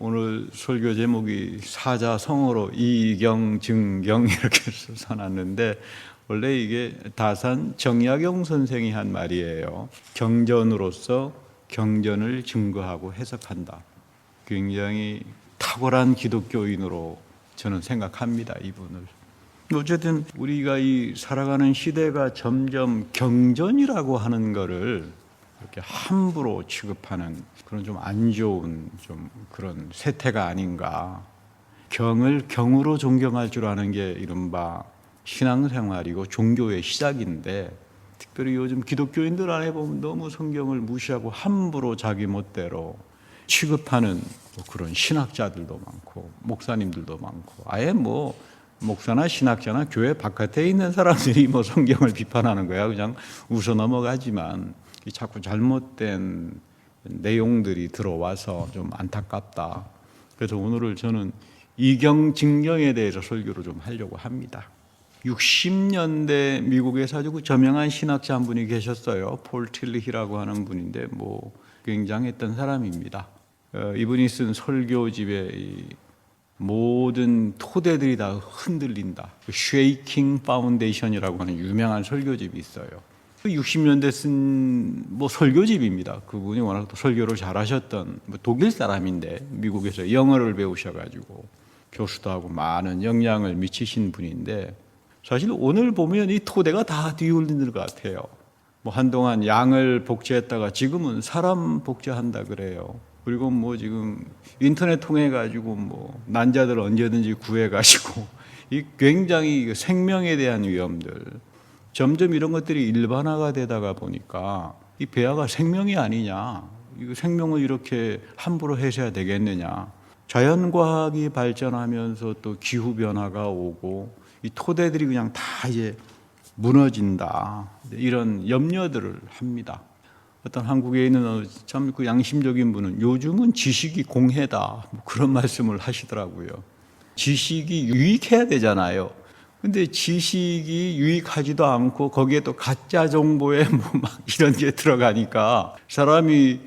오늘 설교 제목이 사자성어로 이경증경 이렇게 써놨는데 원래 이게 다산 정약용 선생이 한 말이에요. 경전으로서 경전을 증거하고 해석한다. 굉장히 탁월한 기독교인으로 저는 생각합니다, 이분을. 어쨌든 우리가 이 살아가는 시대가 점점 경전이라고 하는 거를 이렇게 함부로 취급하는 그런 좀 안 좋은 좀 그런 세태가 아닌가. 경을 경으로 존경할 줄 아는 게 이른바 신앙생활이고 종교의 시작인데, 특별히 요즘 기독교인들 안에 보면 너무 성경을 무시하고 함부로 자기 멋대로 취급하는 그런 신학자들도 많고 목사님들도 많고, 아예 목사나 신학자나 교회 바깥에 있는 사람들이 성경을 비판하는 거야. 그냥 웃어 넘어가지만 자꾸 잘못된 내용들이 들어와서 좀 안타깝다. 그래서 오늘을 저는 이경증경에 대해서 설교를 좀 하려고 합니다. 60년대 미국에서 아주 저명한 신학자 한 분이 계셨어요. 폴 틸리히라고 하는 분인데 굉장했던 사람입니다. 이분이 쓴 설교집에 모든 토대들이 다 흔들린다. 쉐이킹 파운데이션이라고 하는 유명한 설교집이 있어요. 60년대 쓴 설교집입니다. 그분이 워낙 또 설교를 잘하셨던 독일 사람인데 미국에서 영어를 배우셔가지고 교수도 하고 많은 영향을 미치신 분인데, 사실 오늘 보면 이 토대가 다 뒤흔들 것 같아요. 한동안 양을 복제했다가 지금은 사람 복제한다 그래요. 그리고 지금 인터넷 통해 가지고 난자들 언제든지 구해 가지고 이 굉장히 생명에 대한 위험들, 점점 이런 것들이 일반화가 되다가 보니까 이 폐하가 생명이 아니냐, 이거 생명을 이렇게 함부로 해서야 되겠느냐. 자연과학이 발전하면서 또 기후 변화가 오고 이 토대들이 그냥 다 이제 무너진다, 이런 염려들을 합니다. 어떤 한국에 있는 참 양심적인 분은 요즘은 지식이 공해다, 그런 말씀을 하시더라고요. 지식이 유익해야 되잖아요. 근데 지식이 유익하지도 않고 거기에 또 가짜 정보에 이런 게 들어가니까 사람이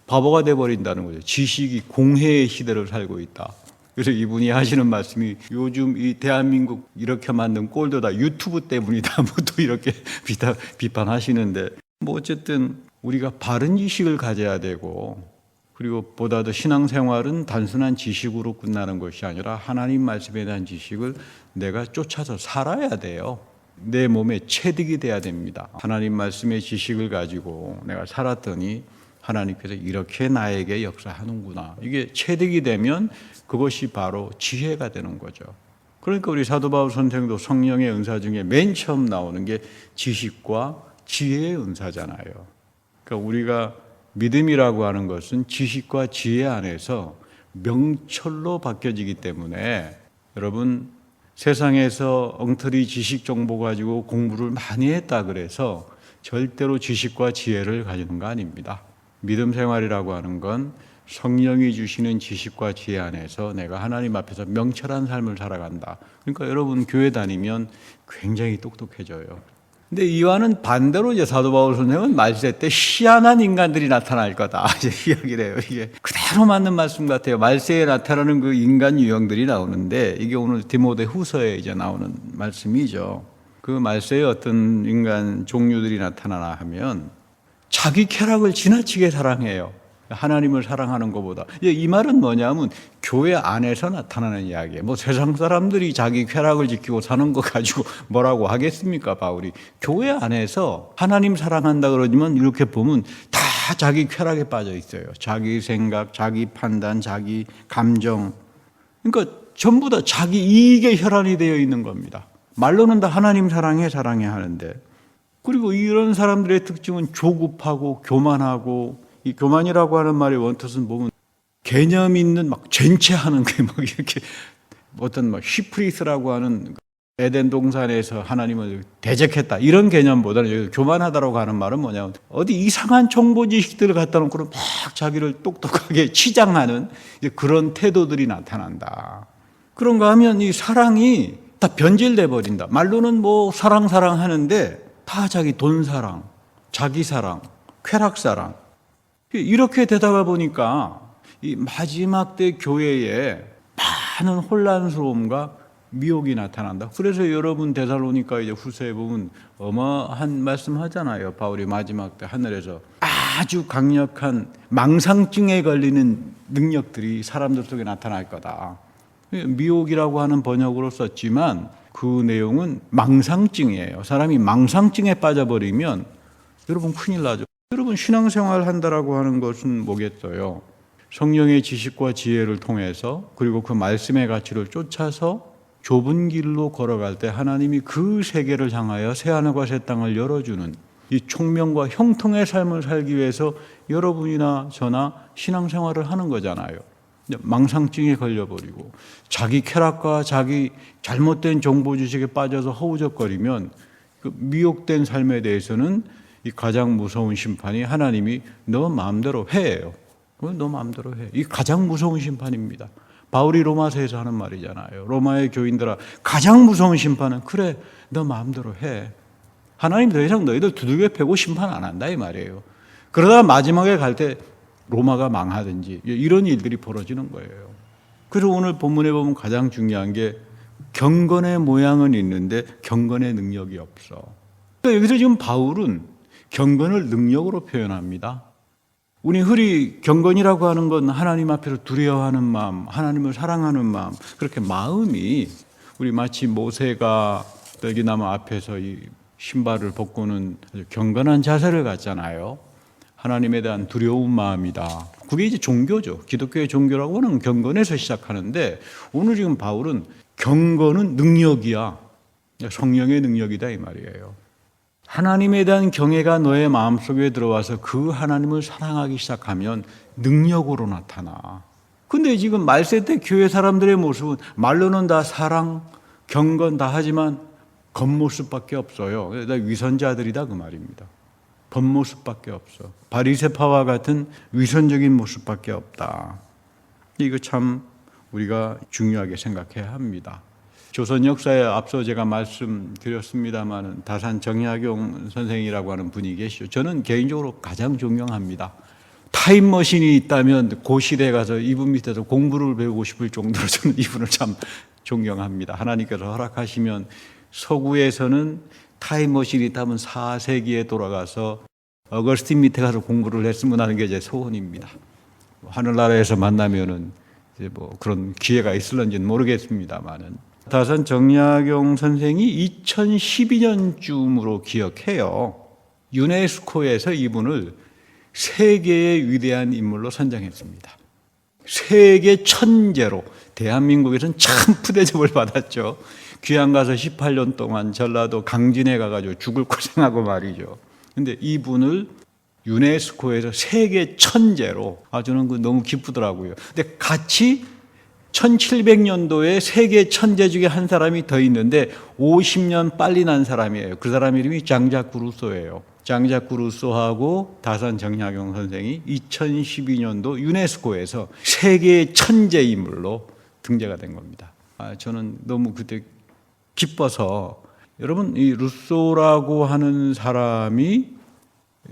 바보가 돼버린다는 거죠. 지식이 공해의 시대를 살고 있다. 그래서 이분이 하시는 말씀이 요즘 이 대한민국 이렇게 만든 꼴도 다 유튜브 때문이다, 또 이렇게 비판하시는데, 어쨌든 우리가 바른 지식을 가져야 되고, 그리고 보다 더 신앙생활은 단순한 지식으로 끝나는 것이 아니라 하나님 말씀에 대한 지식을 내가 쫓아서 살아야 돼요. 내 몸에 체득이 돼야 됩니다. 하나님 말씀의 지식을 가지고 내가 살았더니 하나님께서 이렇게 나에게 역사하는구나, 이게 체득이 되면 그것이 바로 지혜가 되는 거죠. 그러니까 우리 사도 바울 선생도 성령의 은사 중에 맨 처음 나오는 게 지식과 지혜의 은사잖아요. 그러니까 우리가 믿음이라고 하는 것은 지식과 지혜 안에서 명철로 바뀌어지기 때문에, 여러분, 세상에서 엉터리 지식 정보 가지고 공부를 많이 했다 그래서 절대로 지식과 지혜를 가지는 거 아닙니다. 믿음 생활이라고 하는 건 성령이 주시는 지식과 지혜 안에서 내가 하나님 앞에서 명철한 삶을 살아간다. 그러니까 여러분 교회 다니면 굉장히 똑똑해져요. 근데 이와는 반대로 이제 사도 바울 선생은 말세 때 희한한 인간들이 나타날 거다, 이제 이야기를 해요. 이게 그대로 맞는 말씀 같아요. 말세에 나타나는 그 인간 유형들이 나오는데, 이게 오늘 디모데후서에 이제 나오는 말씀이죠. 그 말세에 어떤 인간 종류들이 나타나나 하면 자기 쾌락을 지나치게 사랑해요. 하나님을 사랑하는 것보다. 이 말은 뭐냐면 교회 안에서 나타나는 이야기예요. 세상 사람들이 자기 쾌락을 지키고 사는 거 가지고 뭐라고 하겠습니까, 바울이. 교회 안에서 하나님 사랑한다 그러지만 이렇게 보면 다 자기 쾌락에 빠져 있어요. 자기 생각, 자기 판단, 자기 감정. 그러니까 전부 다 자기 이익에 혈안이 되어 있는 겁니다. 말로는 다 하나님 사랑해 하는데, 그리고 이런 사람들의 특징은 조급하고 교만하고, 이 교만이라고 하는 말의 원뜻은 보면 개념 있는 젠체하는 게 이렇게 어떤 히프리스라고 하는 에덴 동산에서 하나님을 대적했다, 이런 개념보다는 교만하다라고 하는 말은 뭐냐면 어디 이상한 정보 지식들을 갖다 놓고 막 자기를 똑똑하게 치장하는 그런 태도들이 나타난다. 그런가 하면 이 사랑이 다 변질돼 버린다. 말로는 사랑 하는데 다 자기 돈 사랑, 자기 사랑, 쾌락 사랑, 이렇게 되다가 보니까 이 마지막 때 교회에 많은 혼란스러움과 미혹이 나타난다. 그래서 여러분 데살로니가 이제 후서에 보면 어마한 말씀하잖아요. 바울이 마지막 때 하늘에서 아주 강력한 망상증에 걸리는 능력들이 사람들 속에 나타날 거다. 미혹이라고 하는 번역으로 썼지만 그 내용은 망상증이에요. 사람이 망상증에 빠져버리면 여러분 큰일 나죠. 여러분 신앙생활 한다라고 하는 것은 뭐겠어요? 성령의 지식과 지혜를 통해서 그리고 그 말씀의 가치를 쫓아서 좁은 길로 걸어갈 때 하나님이 그 세계를 향하여 새하늘과 새 땅을 열어주는 이 총명과 형통의 삶을 살기 위해서 여러분이나 저나 신앙생활을 하는 거잖아요. 망상증에 걸려버리고 자기 쾌락과 자기 잘못된 정보 지식에 빠져서 허우적거리면 그 미혹된 삶에 대해서는 이 가장 무서운 심판이 하나님이 너 마음대로 해예요. 너 마음대로 해. 이 가장 무서운 심판입니다. 바울이 로마서에서 하는 말이잖아요. 로마의 교인들아 가장 무서운 심판은 그래 너 마음대로 해. 하나님 더 이상 너희들 두들겨 패고 심판 안 한다 이 말이에요. 그러다가 마지막에 갈 때 로마가 망하든지 이런 일들이 벌어지는 거예요. 그래서 오늘 본문에 보면 가장 중요한 게 경건의 모양은 있는데 경건의 능력이 없어. 그러니까 여기서 지금 바울은 경건을 능력으로 표현합니다. 우리 흔히 경건이라고 하는 건 하나님 앞에서 두려워하는 마음, 하나님을 사랑하는 마음, 그렇게 마음이 우리 마치 모세가 떨기나무 앞에서 이 신발을 벗고는 아주 경건한 자세를 갖잖아요. 하나님에 대한 두려운 마음이다. 그게 이제 종교죠. 기독교의 종교라고 하는 경건에서 시작하는데 오늘 지금 바울은 경건은 능력이야. 성령의 능력이다 이 말이에요. 하나님에 대한 경외가 너의 마음속에 들어와서 그 하나님을 사랑하기 시작하면 능력으로 나타나. 근데 지금 말세 때 교회 사람들의 모습은 말로는 다 사랑, 경건 다 하지만 겉모습밖에 없어요. 다 위선자들이다 그 말입니다. 겉모습밖에 없어. 바리새파와 같은 위선적인 모습밖에 없다. 이거 참 우리가 중요하게 생각해야 합니다. 조선 역사에 앞서 제가 말씀드렸습니다만 다산 정약용 선생이라고 하는 분이 계시죠. 저는 개인적으로 가장 존경합니다. 타임머신이 있다면 그 시대에 가서 이분 밑에서 공부를 배우고 싶을 정도로 저는 이분을 참 존경합니다. 하나님께서 허락하시면 서구에서는 타임머신이 있다면 4세기에 돌아가서 어거스틴 밑에 가서 공부를 했으면 하는 게 제 소원입니다. 하늘나라에서 만나면은 이제 뭐 그런 기회가 있을런지는 모르겠습니다만은 다산 정약용 선생이 2012년쯤으로 기억해요. 유네스코에서 이분을 세계의 위대한 인물로 선정했습니다. 세계 천재로 대한민국에서는 참 푸대접을 받았죠. 귀양 가서 18년 동안 전라도 강진에 가가지고 죽을 고생하고 말이죠. 근데 이분을 유네스코에서 세계 천재로 저는 그 너무 기쁘더라고요. 근데 같이 1700년도에 세계 천재 중에 한 사람이 더 있는데 50년 빨리 난 사람이에요. 그 사람 이름이 장자크 루소예요. 장자크 루소하고 다산 정약용 선생이 2012년도 유네스코에서 세계 천재 인물로 등재가 된 겁니다. 저는 너무 그때 기뻐서 여러분 이 루소라고 하는 사람이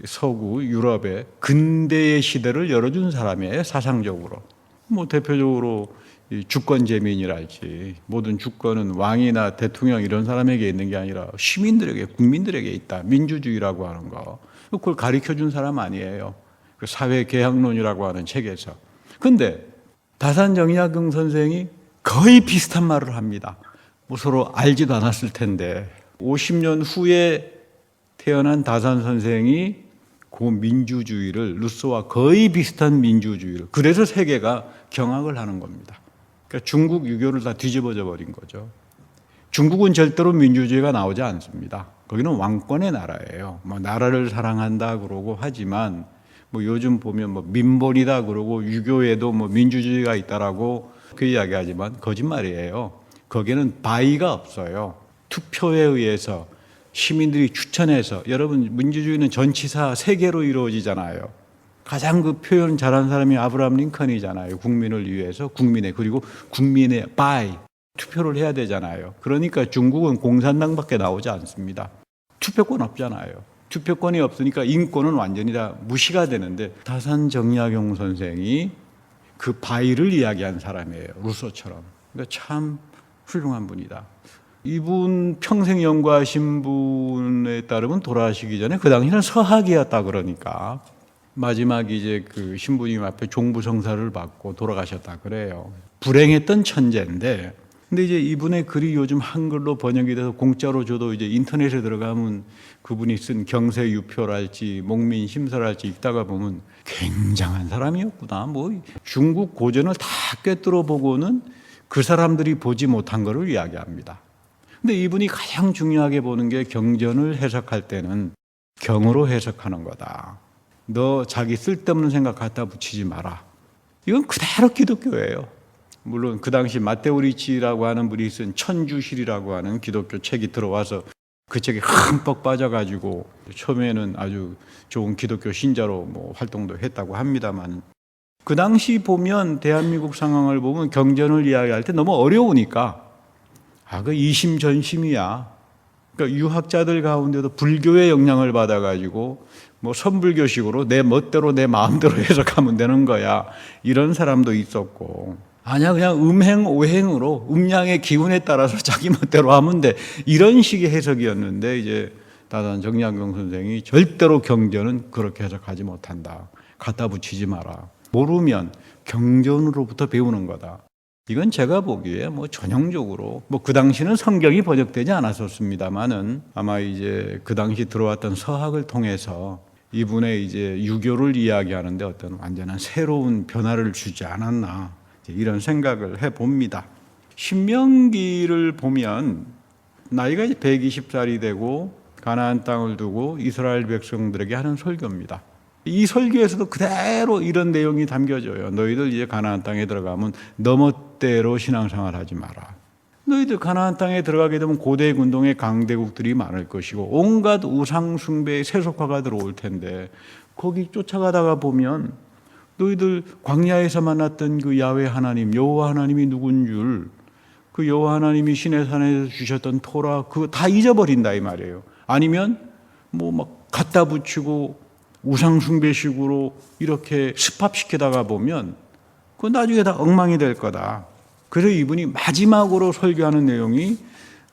서구 유럽의 근대의 시대를 열어준 사람이에요. 사상적으로. 뭐 대표적으로 이 주권제민이랄지 모든 주권은 왕이나 대통령 이런 사람에게 있는 게 아니라 시민들에게 국민들에게 있다. 민주주의라고 하는 거. 그걸 가르쳐준 사람 아니에요. 그 사회개혁론이라고 하는 책에서. 근데 다산정약용 선생이 거의 비슷한 말을 합니다. 뭐 서로 알지도 않았을 텐데 50년 후에 태어난 다산 선생이 그 민주주의를 루소와 거의 비슷한 민주주의를 그래서 세계가 경악을 하는 겁니다. 그러니까 중국 유교를 다 뒤집어져 버린 거죠. 중국은 절대로 민주주의가 나오지 않습니다. 거기는 왕권의 나라예요. 뭐 나라를 사랑한다 그러고 하지만 뭐 요즘 보면 뭐 민본이다 그러고 유교에도 뭐 민주주의가 있다라고 그 이야기하지만 거짓말이에요. 거기는 바위가 없어요. 투표에 의해서 시민들이 추천해서 여러분 민주주의는 전치사 세계로 이루어지잖아요. 가장 그 표현 잘한 사람이 아브라함 링컨이잖아요. 국민을 위해서 국민의 그리고 국민의 바이 투표를 해야 되잖아요. 그러니까 중국은 공산당밖에 나오지 않습니다. 투표권 없잖아요. 투표권이 없으니까 인권은 완전히 다 무시가 되는데 다산 정약용 선생이 그 바위를 이야기한 사람이에요. 루소처럼. 그러니까 참 훌륭한 분이다. 이분 평생 연구하신 분에 따르면 돌아가시기 전에 그 당시는 서학이었다 그러니까 마지막 이제 그 신부님 앞에 종부성사를 받고 돌아가셨다 그래요. 불행했던 천재인데, 근데 이제 이분의 글이 요즘 한글로 번역이 돼서 공짜로 줘도 이제 인터넷에 들어가면 그분이 쓴 경세유표랄지 목민심서랄지 읽다가 보면 굉장한 사람이었구나. 뭐 중국 고전을 다 꿰뚫어 보고는 그 사람들이 보지 못한 것을 이야기합니다. 근데 이분이 가장 중요하게 보는 게 경전을 해석할 때는 경으로 해석하는 거다. 너 자기 쓸데없는 생각 갖다 붙이지 마라. 이건 그대로 기독교예요. 물론 그 당시 마테오 리치라고 하는 분이 쓴 천주실이라고 하는 기독교 책이 들어와서 그 책에 흠뻑 빠져가지고 처음에는 아주 좋은 기독교 신자로 뭐 활동도 했다고 합니다만, 그 당시 보면 대한민국 상황을 보면 경전을 이야기할 때 너무 어려우니까 그 이심전심이야. 그러니까 유학자들 가운데도 불교의 영향을 받아가지고 뭐 선불교식으로 내 멋대로 내 마음대로 해석하면 되는 거야. 이런 사람도 있었고, 아니야 그냥 음행오행으로 음양의 기운에 따라서 자기 멋대로 하면 돼. 이런 식의 해석이었는데 이제 다산 정약용 선생이 절대로 경전은 그렇게 해석하지 못한다. 갖다 붙이지 마라. 모르면 경전으로부터 배우는 거다. 이건 제가 보기에 뭐 전형적으로 뭐 그 당시는 성경이 번역되지 않았었습니다만은 아마 이제 그 당시 들어왔던 서학을 통해서 이분의 이제 유교를 이야기하는데 어떤 완전한 새로운 변화를 주지 않았나 이런 생각을 해봅니다. 신명기를 보면 나이가 이제 120살이 되고 가나안 땅을 두고 이스라엘 백성들에게 하는 설교입니다. 이 설교에서도 그대로 이런 내용이 담겨져요. 너희들 이제 가나안 땅에 들어가면 너 멋대로 신앙생활 하지 마라. 너희들 가나안 땅에 들어가게 되면 고대 군동의 강대국들이 많을 것이고 온갖 우상 숭배의 세속화가 들어올 텐데 거기 쫓아가다가 보면 너희들 광야에서 만났던 그 야훼 하나님, 여호와 하나님이 누군 줄, 그 여호와 하나님이 시내산에서 주셨던 토라 그거 다 잊어버린다 이 말이에요. 아니면 뭐 막 갖다 붙이고 우상 숭배식으로 이렇게 습합시키다가 보면 그 나중에 다 엉망이 될 거다. 그래서 이분이 마지막으로 설교하는 내용이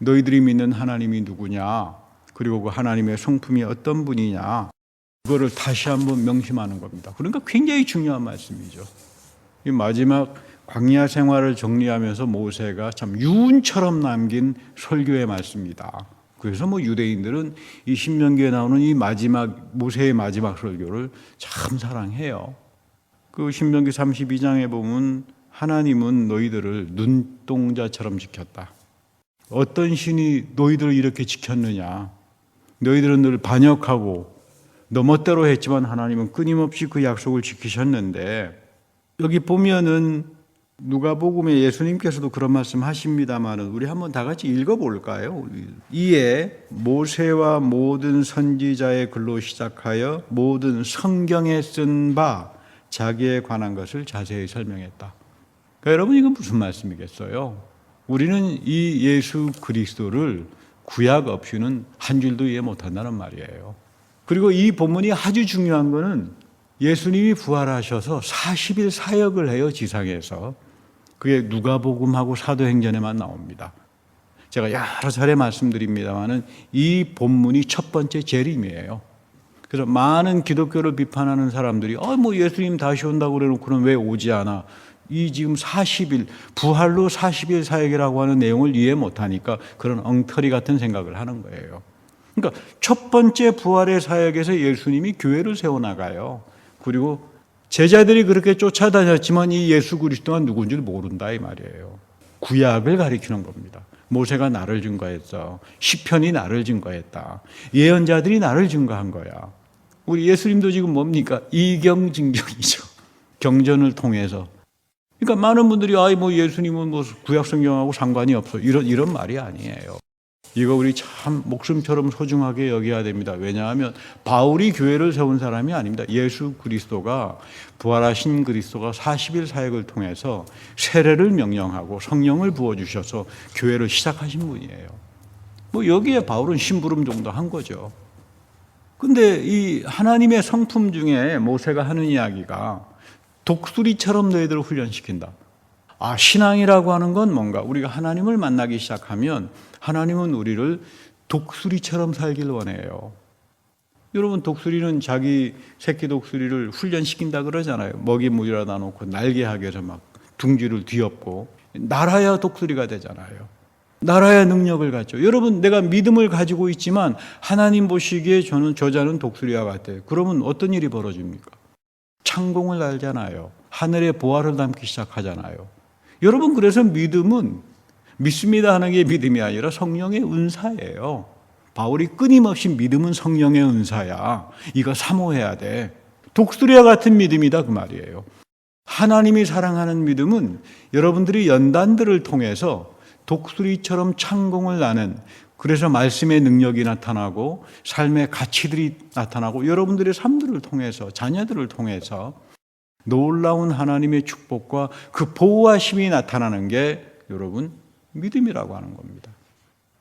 너희들이 믿는 하나님이 누구냐, 그리고 그 하나님의 성품이 어떤 분이냐, 그거를 다시 한번 명심하는 겁니다. 그러니까 굉장히 중요한 말씀이죠. 이 마지막 광야 생활을 정리하면서 모세가 참 유운처럼 남긴 설교의 말씀이다. 그래서 뭐 유대인들은 이 신명기에 나오는 이 마지막 모세의 마지막 설교를 참 사랑해요. 그 신명기 32장에 보면 하나님은 너희들을 눈동자처럼 지켰다. 어떤 신이 너희들을 이렇게 지켰느냐. 너희들은 늘 반역하고 너 멋대로 했지만 하나님은 끊임없이 그 약속을 지키셨는데, 여기 보면은 누가복음에 예수님께서도 그런 말씀 하십니다만 우리 한번 다 같이 읽어볼까요? 이에 모세와 모든 선지자의 글로 시작하여 모든 성경에 쓴 바 자기에 관한 것을 자세히 설명했다. 그러니까 여러분 이건 무슨 말씀이겠어요? 우리는 이 예수 그리스도를 구약 없이는 한 줄도 이해 못한다는 말이에요. 그리고 이 본문이 아주 중요한 거는 예수님이 부활하셔서 40일 사역을 해요, 지상에서. 그게 누가복음하고 사도행전에만 나옵니다. 제가 여러 차례 말씀드립니다만은 이 본문이 첫 번째 재림이에요. 그래서 많은 기독교를 비판하는 사람들이 뭐 예수님 다시 온다고 그래놓고는 왜 오지 않아? 이 지금 40일 부활로 40일 사역이라고 하는 내용을 이해 못하니까 그런 엉터리 같은 생각을 하는 거예요. 그러니까 첫 번째 부활의 사역에서 예수님이 교회를 세워나가요. 그리고 제자들이 그렇게 쫓아다녔지만 이 예수 그리스도가 누군지 모른다 이 말이에요. 구약을 가리키는 겁니다. 모세가 나를 증거했어. 시편이 나를 증거했다. 예언자들이 나를 증거한 거야. 우리 예수님도 지금 뭡니까? 이경증경이죠. 경전을 통해서. 그러니까 많은 분들이 뭐 예수님은 뭐 구약 성경하고 상관이 없어. 이런 말이 아니에요. 이거 우리 참 목숨처럼 소중하게 여겨야 됩니다. 왜냐하면 바울이 교회를 세운 사람이 아닙니다. 예수 그리스도가 부활하신 그리스도가 40일 사역을 통해서 세례를 명령하고 성령을 부어주셔서 교회를 시작하신 분이에요. 뭐 여기에 바울은 심부름 정도 한 거죠. 근데 이 하나님의 성품 중에 모세가 하는 이야기가 독수리처럼 너희들을 훈련시킨다. 신앙이라고 하는 건 뭔가 우리가 하나님을 만나기 시작하면 하나님은 우리를 독수리처럼 살길 원해요. 여러분, 독수리는 자기 새끼 독수리를 훈련시킨다 그러잖아요. 먹이 물이라다 놓고 날개하게 해서 막 둥지를 뒤엎고 날아야 독수리가 되잖아요. 날아야 능력을 갖죠. 여러분, 내가 믿음을 가지고 있지만 하나님 보시기에 저자는 독수리와 같아요. 그러면 어떤 일이 벌어집니까? 창공을 날잖아요. 하늘의 보화를 담기 시작하잖아요. 여러분, 그래서 믿음은 믿습니다 하는 게 믿음이 아니라 성령의 은사예요. 바울이 끊임없이 믿음은 성령의 은사야. 이거 사모해야 돼. 독수리와 같은 믿음이다 그 말이에요. 하나님이 사랑하는 믿음은 여러분들이 연단들을 통해서 독수리처럼 창공을 나는, 그래서 말씀의 능력이 나타나고 삶의 가치들이 나타나고 여러분들의 삶들을 통해서, 자녀들을 통해서 놀라운 하나님의 축복과 그 보호하심이 나타나는 게 여러분 믿음이라고 하는 겁니다.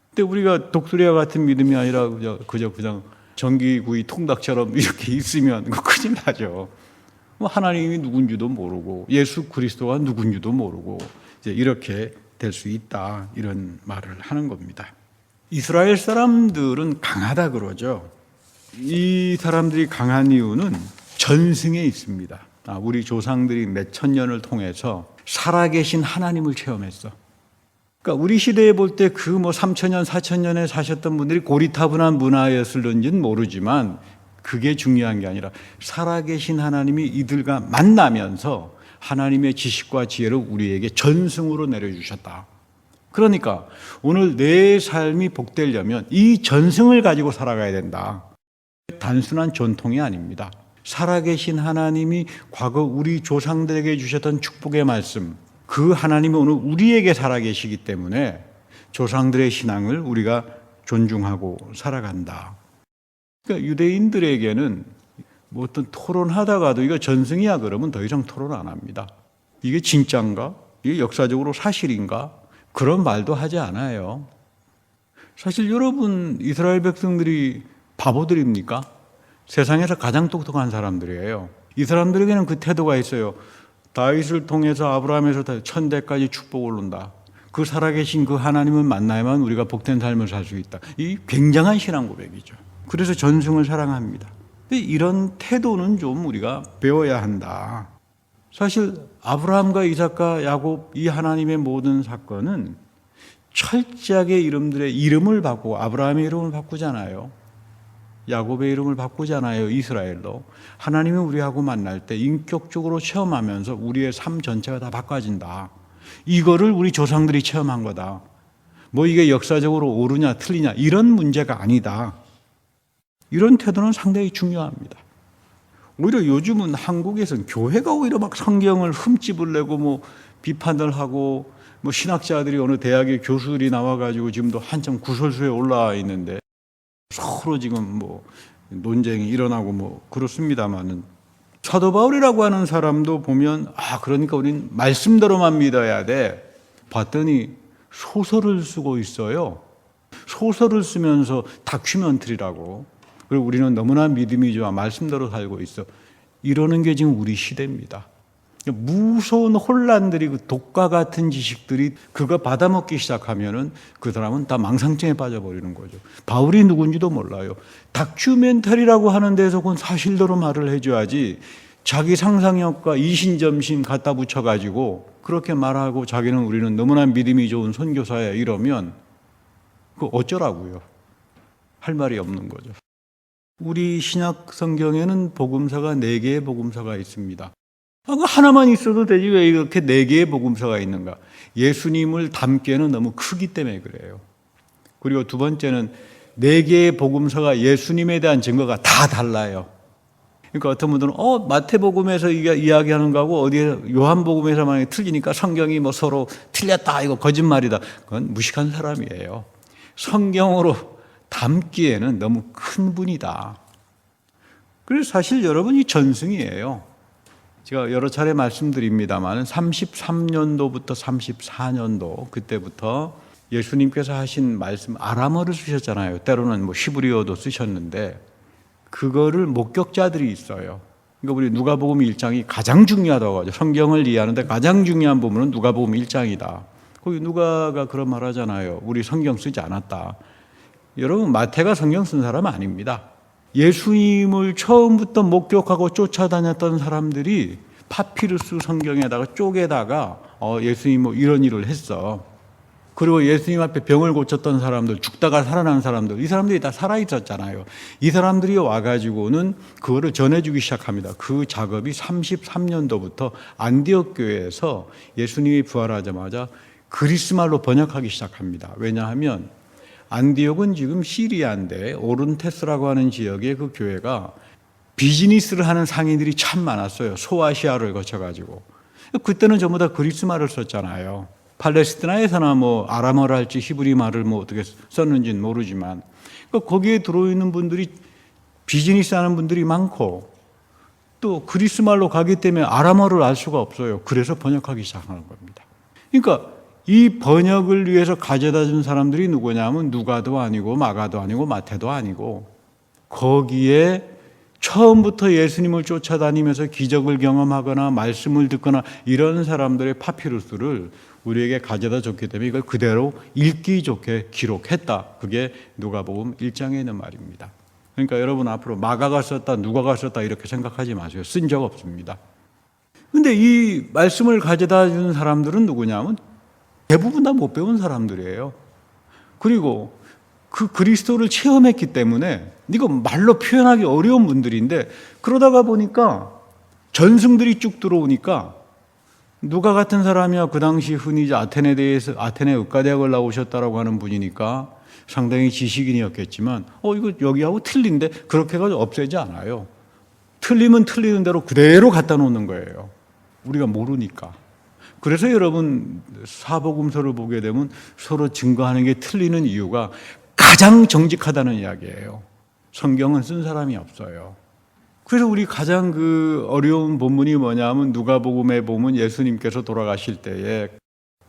근데 우리가 독수리와 같은 믿음이 아니라 그냥 전기구이 통닭처럼 이렇게 있으면 그거 큰일 나죠. 하나님이 누군지도 모르고 예수 그리스도가 누군지도 모르고 이제 이렇게 될 수 있다, 이런 말을 하는 겁니다. 이스라엘 사람들은 강하다 그러죠. 이 사람들이 강한 이유는 전승에 있습니다. 우리 조상들이 몇 천 년을 통해서 살아계신 하나님을 체험했어. 그러니까 우리 시대에 볼 때 그 3,000년, 4,000년에 사셨던 분들이 고리타분한 문화였을는지는 모르지만 그게 중요한 게 아니라 살아계신 하나님이 이들과 만나면서 하나님의 지식과 지혜를 우리에게 전승으로 내려주셨다. 그러니까 오늘 내 삶이 복되려면 이 전승을 가지고 살아가야 된다. 단순한 전통이 아닙니다. 살아계신 하나님이 과거 우리 조상들에게 주셨던 축복의 말씀, 그 하나님이 오늘 우리에게 살아계시기 때문에 조상들의 신앙을 우리가 존중하고 살아간다. 그러니까 유대인들에게는 어떤 토론하다가도 이거 전승이야 그러면 더 이상 토론 안 합니다. 이게 진짜인가? 이게 역사적으로 사실인가? 그런 말도 하지 않아요. 사실 여러분, 이스라엘 백성들이 바보들입니까? 세상에서 가장 똑똑한 사람들이에요. 이 사람들에게는 그 태도가 있어요. 다윗을 통해서 아브라함에서 천대까지 축복을 온다. 그 살아계신 그 하나님을 만나야만 우리가 복된 삶을 살 수 있다. 이 굉장한 신앙 고백이죠. 그래서 전승을 사랑합니다. 근데 이런 태도는 좀 우리가 배워야 한다. 사실 아브라함과 이삭과 야곱, 이 하나님의 모든 사건은 철저하게 이름을 바꾸고, 아브라함의 이름을 바꾸잖아요. 야곱의 이름을 바꾸잖아요. 이스라엘로. 하나님이 우리하고 만날 때 인격적으로 체험하면서 우리의 삶 전체가 다 바꿔진다. 이거를 우리 조상들이 체험한 거다. 이게 역사적으로 옳으냐 틀리냐 이런 문제가 아니다. 이런 태도는 상당히 중요합니다. 오히려 요즘은 한국에서는 교회가 오히려 막 성경을 흠집을 내고 비판을 하고 신학자들이 어느 대학의 교수들이 나와가지고 지금도 한참 구설수에 올라와 있는데 서로 지금 논쟁이 일어나고 그렇습니다만은, 사도 바울이라고 하는 사람도 보면 그러니까 우리는 말씀대로만 믿어야 돼. 봤더니 소설을 쓰고 있어요. 소설을 쓰면서 다큐멘터리라고. 그리고 우리는 너무나 믿음이 좋아 말씀대로 살고 있어. 이러는 게 지금 우리 시대입니다. 무서운 혼란들이, 그 독과 같은 지식들이 그거 받아먹기 시작하면은 그 사람은 다 망상증에 빠져버리는 거죠. 바울이 누군지도 몰라요. 다큐멘터리라고 하는 데서 그건 사실대로 말을 해줘야지, 자기 상상력과 이신점심 갖다 붙여가지고 그렇게 말하고 자기는 우리는 너무나 믿음이 좋은 선교사야 이러면 그 어쩌라고요? 할 말이 없는 거죠. 우리 신약 성경에는 복음서가 4개의 복음서가 있습니다. 하나만 있어도 되지 왜 이렇게 4개의 복음서가 있는가? 예수님을 담기에는 너무 크기 때문에 그래요. 그리고 두 번째는 4개의 복음서가 예수님에 대한 증거가 다 달라요. 그러니까 어떤 분들은 마태복음에서 이야기하는 거하고 어디에 요한복음에서 만약에 틀리니까 성경이 서로 틀렸다, 이거 거짓말이다. 그건 무식한 사람이에요. 성경으로 담기에는 너무 큰 분이다. 그래서 사실 여러분이 전승이에요. 제가 여러 차례 말씀드립니다만 33년도부터 34년도 그때부터 예수님께서 하신 말씀 아람어를 쓰셨잖아요. 때로는 히브리어도 쓰셨는데 그거를 목격자들이 있어요. 그러니까 우리 누가복음 1장이 가장 중요하다고 하죠. 성경을 이해하는데 가장 중요한 부분은 누가복음 1장이다. 거기 누가가 그런 말 하잖아요. 우리 성경 쓰지 않았다. 여러분, 마태가 성경 쓴 사람 아닙니다. 예수님을 처음부터 목격하고 쫓아다녔던 사람들이 파피루스 성경에다가 쪼개다가 예수님 뭐 이런 일을 했어. 그리고 예수님 앞에 병을 고쳤던 사람들, 죽다가 살아난 사람들, 이 사람들이 다 살아있었잖아요. 이 사람들이 와가지고는 그거를 전해주기 시작합니다. 그 작업이 33년도부터 안디옥 교회에서 예수님이 부활하자마자 그리스말로 번역하기 시작합니다. 왜냐하면 안디옥은 지금 시리아인데 오른테스라고 하는 지역의 그 교회가 비즈니스를 하는 상인들이 참 많았어요. 소아시아를 거쳐가지고. 그때는 전부 다 그리스말을 썼잖아요. 팔레스티나에서나 뭐 아람어를 할지 히브리 말을 뭐 어떻게 썼는지는 모르지만 그러니까 거기에 들어있는 분들이 비즈니스 하는 분들이 많고 또 그리스말로 가기 때문에 아람어를 알 수가 없어요. 그래서 번역하기 시작하는 겁니다. 그러니까 이 번역을 위해서 가져다 준 사람들이 누구냐면 누가도 아니고 마가도 아니고 마태도 아니고 거기에 처음부터 예수님을 쫓아다니면서 기적을 경험하거나 말씀을 듣거나 이런 사람들의 파피루스를 우리에게 가져다 줬기 때문에 이걸 그대로 읽기 좋게 기록했다. 그게 누가복음 1장에 있는 말입니다. 그러니까 여러분 앞으로 마가가 썼다, 누가가 썼다 이렇게 생각하지 마세요. 쓴 적 없습니다. 그런데 이 말씀을 가져다 준 사람들은 누구냐면 대부분 다 못 배운 사람들이에요. 그리고 그 그리스도를 체험했기 때문에 이거 말로 표현하기 어려운 분들인데 그러다가 보니까 전승들이 쭉 들어오니까 누가 같은 사람이야 그 당시 흔히 아테네 의과대학을 나오셨다라고 하는 분이니까 상당히 지식인이었겠지만 이거 여기하고 틀린데 그렇게 해가지고 없애지 않아요. 틀리면 틀리는 대로 그대로 갖다 놓는 거예요. 우리가 모르니까. 그래서 여러분 사복음서를 보게 되면 서로 증거하는 게 틀리는 이유가 가장 정직하다는 이야기예요. 성경은 쓴 사람이 없어요. 그래서 우리 가장 그 어려운 본문이 뭐냐면 누가복음에 보면 예수님께서 돌아가실 때에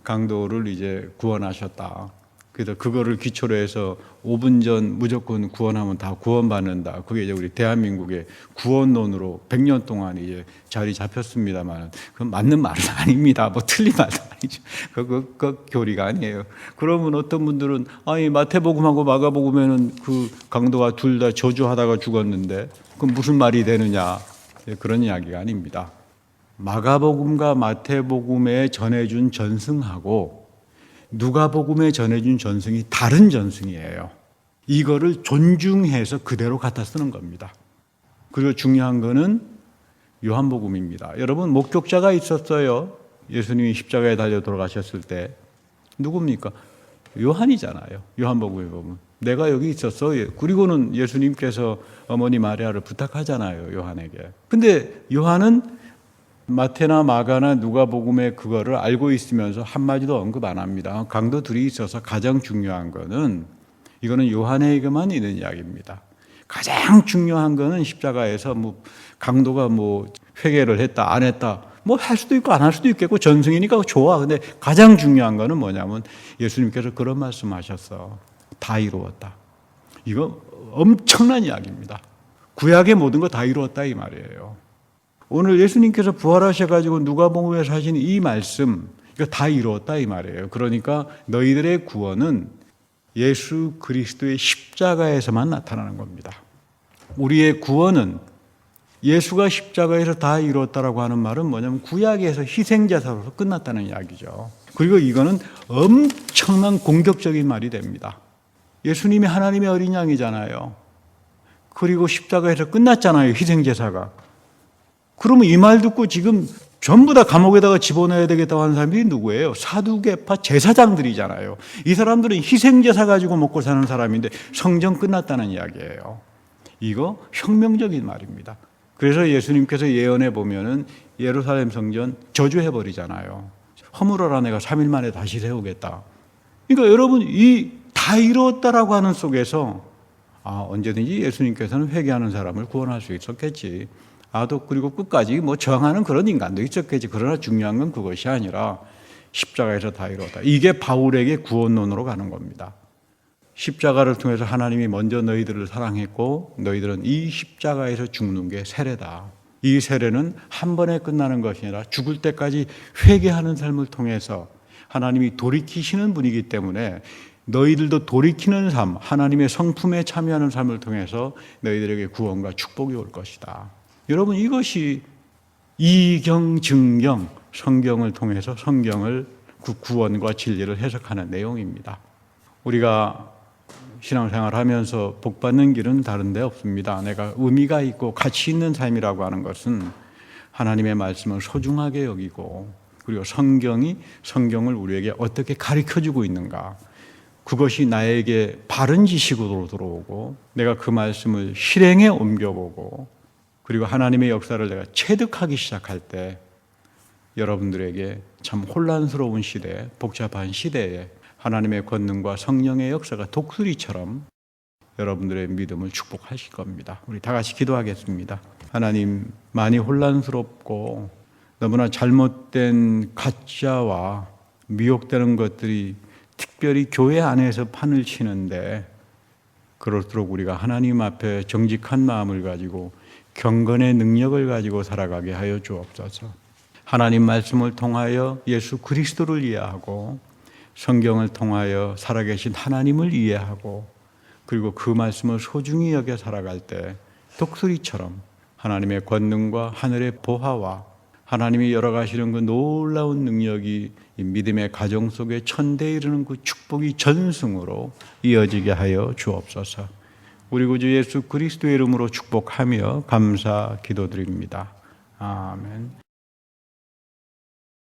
강도를 이제 구원하셨다. 그래서 그거를 기초로 해서 5분 전 무조건 구원하면 다 구원받는다. 그게 이제 우리 대한민국의 구원론으로 100년 동안 이제 자리 잡혔습니다만, 그건 맞는 말은 아닙니다. 뭐 틀린 말도 아니죠. 그 교리가 아니에요. 그러면 어떤 분들은, 아니, 마태복음하고 마가복음에는 그 강도가 둘 다 저주하다가 죽었는데, 그건 무슨 말이 되느냐. 그런 이야기가 아닙니다. 마가복음과 마태복음에 전해준 전승하고 누가복음에 전해준 전승이 다른 전승이에요. 이거를 존중해서 그대로 갖다 쓰는 겁니다. 그리고 중요한 거는 요한복음입니다. 여러분 목격자가 있었어요. 예수님이 십자가에 달려 돌아가셨을 때. 누굽니까? 요한이잖아요. 요한복음에 보면. 내가 여기 있었어. 그리고는 예수님께서 어머니 마리아를 부탁하잖아요. 요한에게. 근데 요한은 마태나 마가나 누가복음에 그거를 알고 있으면서 한마디도 언급 안 합니다. 강도 둘이 있어서 가장 중요한 거는 이거는 요한에게만 있는 이야기입니다. 가장 중요한 거는 십자가에서 뭐 강도가 뭐 회개를 했다 안 했다 뭐 할 수도 있고 안 할 수도 있겠고 전승이니까 좋아. 근데 가장 중요한 거는 뭐냐면 예수님께서 그런 말씀하셨어. 다 이루었다. 이거 엄청난 이야기입니다. 구약의 모든 거 다 이루었다 이 말이에요. 오늘 예수님께서 부활하셔가지고 누가복음에서 하신 이 말씀, 이거 다 이루었다 이 말이에요. 그러니까 너희들의 구원은 예수 그리스도의 십자가에서만 나타나는 겁니다. 우리의 구원은 예수가 십자가에서 다 이루었다라고 하는 말은 뭐냐면 구약에서 희생제사로서 끝났다는 이야기죠. 그리고 이거는 엄청난 공격적인 말이 됩니다. 예수님이 하나님의 어린 양이잖아요. 그리고 십자가에서 끝났잖아요. 희생제사가. 그러면 이 말 듣고 지금 전부 다 감옥에다가 집어넣어야 되겠다고 하는 사람들이 누구예요? 사두개파 제사장들이잖아요. 이 사람들은 희생제사 가지고 먹고 사는 사람인데 성전 끝났다는 이야기예요. 이거 혁명적인 말입니다. 그래서 예수님께서 예언해 보면은 예루살렘 성전 저주해 버리잖아요. 허물어라 내가 3일 만에 다시 세우겠다. 그러니까 여러분 이 다 이루었다라고 하는 속에서 언제든지 예수님께서는 회개하는 사람을 구원할 수 있었겠지. 그리고 끝까지 뭐 저항하는 그런 인간도 있었겠지. 그러나 중요한 건 그것이 아니라 십자가에서 다 이루었다. 이게 바울에게 구원론으로 가는 겁니다. 십자가를 통해서 하나님이 먼저 너희들을 사랑했고 너희들은 이 십자가에서 죽는 게 세례다. 이 세례는 한 번에 끝나는 것이 아니라 죽을 때까지 회개하는 삶을 통해서 하나님이 돌이키시는 분이기 때문에 너희들도 돌이키는 삶, 하나님의 성품에 참여하는 삶을 통해서 너희들에게 구원과 축복이 올 것이다. 여러분, 이것이 이경, 증경, 성경을 통해서 성경을 구원과 진리를 해석하는 내용입니다. 우리가 신앙생활을 하면서 복받는 길은 다른 데 없습니다. 내가 의미가 있고 가치 있는 삶이라고 하는 것은 하나님의 말씀을 소중하게 여기고, 그리고 성경을 우리에게 어떻게 가르쳐주고 있는가, 그것이 나에게 바른 지식으로 들어오고 내가 그 말씀을 실행에 옮겨보고, 그리고 하나님의 역사를 내가 체득하기 시작할 때 여러분들에게 참 혼란스러운 시대, 복잡한 시대에 하나님의 권능과 성령의 역사가 독수리처럼 여러분들의 믿음을 축복하실 겁니다. 우리 다 같이 기도하겠습니다. 하나님, 많이 혼란스럽고 너무나 잘못된 가짜와 미혹되는 것들이 특별히 교회 안에서 판을 치는데, 그럴수록 우리가 하나님 앞에 정직한 마음을 가지고 경건의 능력을 가지고 살아가게 하여 주옵소서. 하나님 말씀을 통하여 예수 그리스도를 이해하고, 성경을 통하여 살아계신 하나님을 이해하고, 그리고 그 말씀을 소중히 여겨 살아갈 때 독수리처럼 하나님의 권능과 하늘의 보화와 하나님이 열어가시는 그 놀라운 능력이 이 믿음의 가정 속에 천대에 이르는 그 축복이 전승으로 이어지게 하여 주옵소서. 우리 구주 예수 그리스도의 이름으로 축복하며 감사 기도드립니다. 아멘.